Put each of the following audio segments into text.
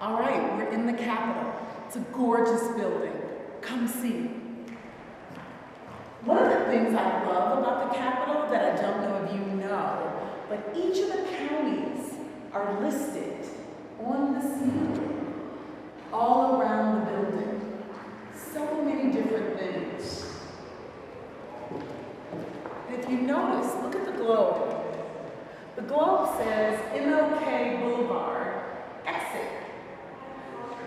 All right, we're in the Capitol. It's a gorgeous building. Come see. One of the things I love about the Capitol that I don't know if you know, but each of the counties are listed on the ceiling, all around the building. So many different things. And if you notice, look at the globe. The globe says MLK Boulevard, exit.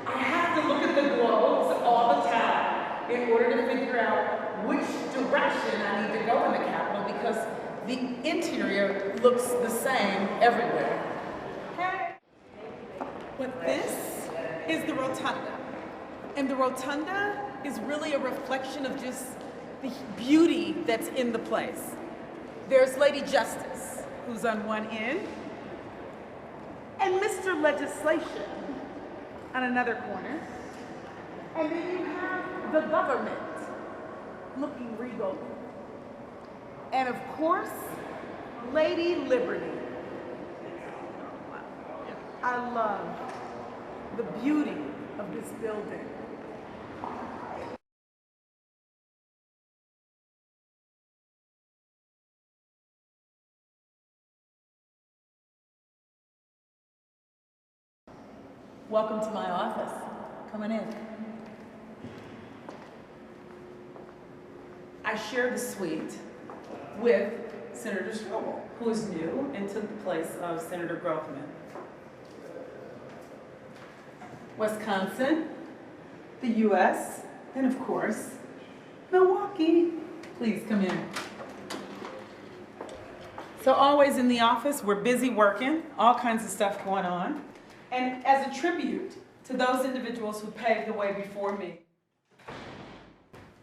I have to look at the globes all the time in order to figure out which direction I need to go in the Capitol because the interior looks the same everywhere. Hey. But this is the rotunda. And the rotunda is really a reflection of just the beauty that's in the place. There's Lady Justice, who's on one end, and Mr. Legislation on another corner. And then you have the government looking regal. And of course, Lady Liberty. I love the beauty of this building. Welcome to my office. Come on in. I share the suite with Senator Strobel, who is new and took the place of Senator Grothman. Wisconsin, the U.S., and of course, Milwaukee. Please come in. So always in the office, we're busy working, all kinds of stuff going on. And as a tribute to those individuals who paved the way before me,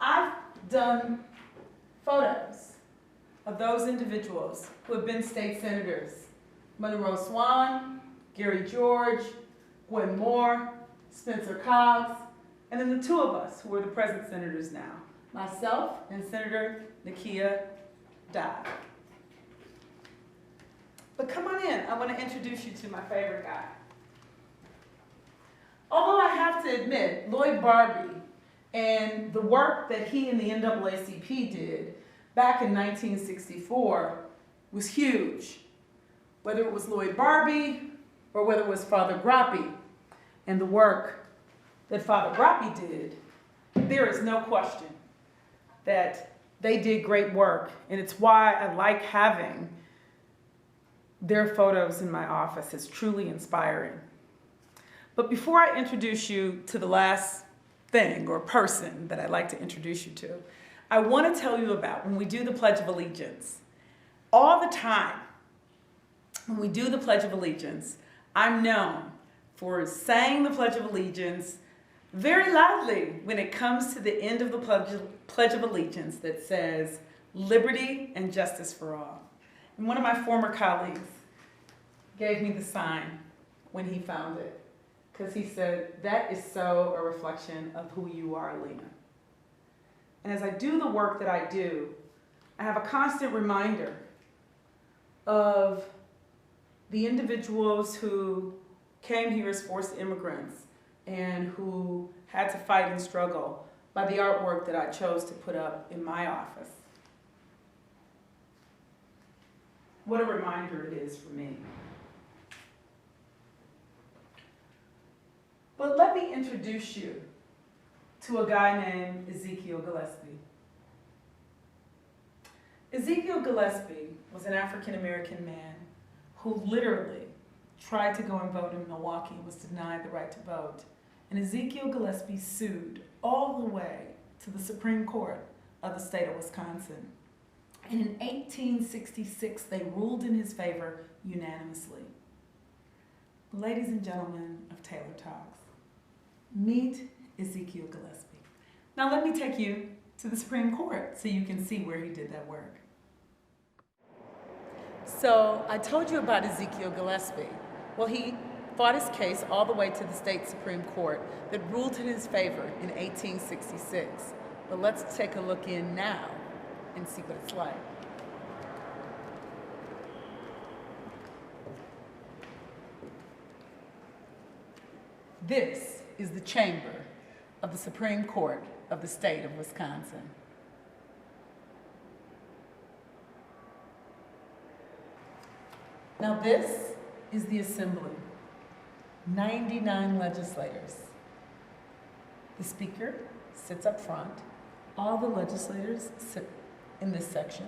I've done photos of those individuals who have been state senators. Monroe Swan, Gary George, Gwen Moore, Spencer Cobbs, and then the two of us who are the present senators now, myself and Senator Nakia Dodd. But come on in, I want to introduce you to my favorite guy. Although I have to admit, Lloyd Barbie and the work that he and the NAACP did back in 1964 was huge. Whether it was Lloyd Barbie or whether it was Father Grappi and the work that Father Grappi did, there is no question that they did great work. And it's why I like having their photos in my office. It's truly inspiring. But before I introduce you to the last thing or person that I'd like to introduce you to, I want to tell you about when we do the Pledge of Allegiance. All the time, when we do the Pledge of Allegiance, I'm known for saying the Pledge of Allegiance very loudly when it comes to the end of the Pledge of Allegiance that says, liberty and justice for all. And one of my former colleagues gave me the sign when he found it. Because he said, that is so a reflection of who you are, Lena. And as I do the work that I do, I have a constant reminder of the individuals who came here as forced immigrants and who had to fight and struggle by the artwork that I chose to put up in my office. What a reminder it is for me. But let me introduce you to a guy named Ezekiel Gillespie. Ezekiel Gillespie was an African-American man who literally tried to go and vote in Milwaukee and was denied the right to vote. And Ezekiel Gillespie sued all the way to the Supreme Court of the state of Wisconsin. And in 1866, they ruled in his favor unanimously. Ladies and gentlemen of Taylor Talks, meet Ezekiel Gillespie. Now let me take you to the Supreme Court so you can see where he did that work. So I told you about Ezekiel Gillespie. Well, he fought his case all the way to the state Supreme Court that ruled in his favor in 1866. But let's take a look in now and see what it's like. This is the chamber of the Supreme Court of the state of Wisconsin. Now this is the assembly, 99 legislators. The speaker sits up front. All the legislators sit in this section.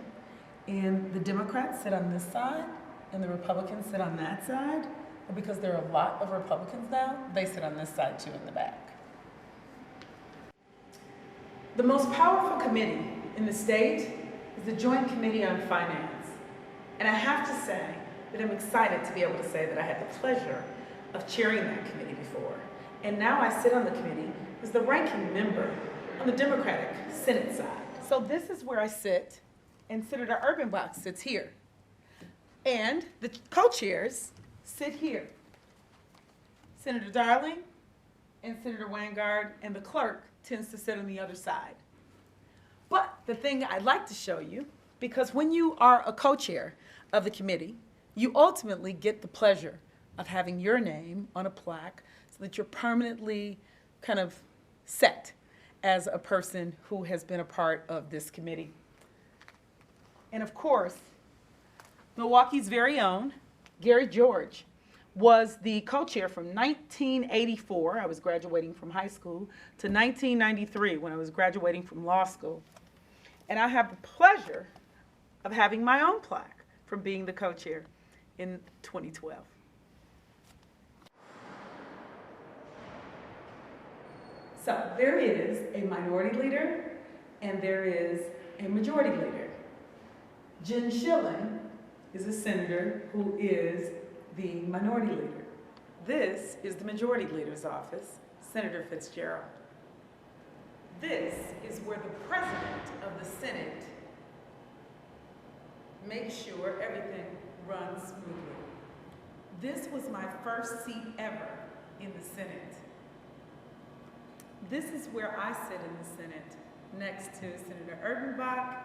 And the Democrats sit on this side, and the Republicans sit on that side. But because there are a lot of Republicans now, they sit on this side too in the back. The most powerful committee in the state is the Joint Committee on Finance. And I have to say that I'm excited to be able to say that I had the pleasure of chairing that committee before. And now I sit on the committee as the ranking member on the Democratic Senate side. So this is where I sit, and Senator Urbanbach sits here. And the co-chairs sit here. Senator Darling and Senator Weingard, and the clerk tends to sit on the other side. But the thing I'd like to show you, because when you are a co-chair of the committee, you ultimately get the pleasure of having your name on a plaque so that you're permanently kind of set as a person who has been a part of this committee. And of course, Milwaukee's very own Gary George was the co-chair from 1984, I was graduating from high school, to 1993 when I was graduating from law school. And I have the pleasure of having my own plaque from being the co-chair in 2012. So there is a minority leader and there is a majority leader. Jen Schilling is a senator who is the minority leader. This is the majority leader's office, Senator Fitzgerald. This is where the president of the Senate makes sure everything runs smoothly. This was my first seat ever in the Senate. This is where I sit in the Senate, next to Senator Urbanbach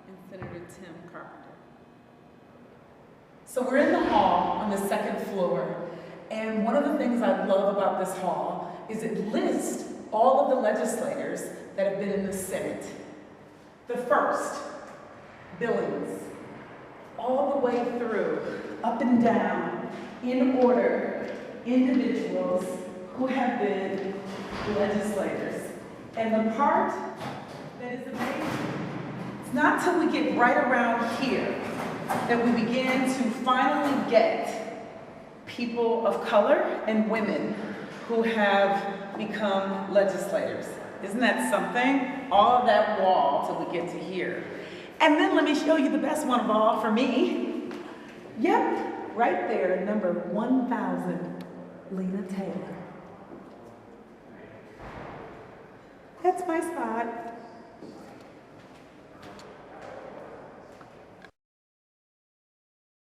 and Senator Tim Carpenter. So we're in the hall on the second floor, and one of the things I love about this hall is it lists all of the legislators that have been in the Senate. The first, Billings, all the way through, up and down, in order, individuals who have been legislators. And the part that is amazing, it's not till we get right around here that we begin to finally get people of color and women who have become legislators. Isn't that something? All of that wall till we get to here. And then let me show you the best one of all for me. Yep, right there, number 1,000, Lena Taylor. That's my spot.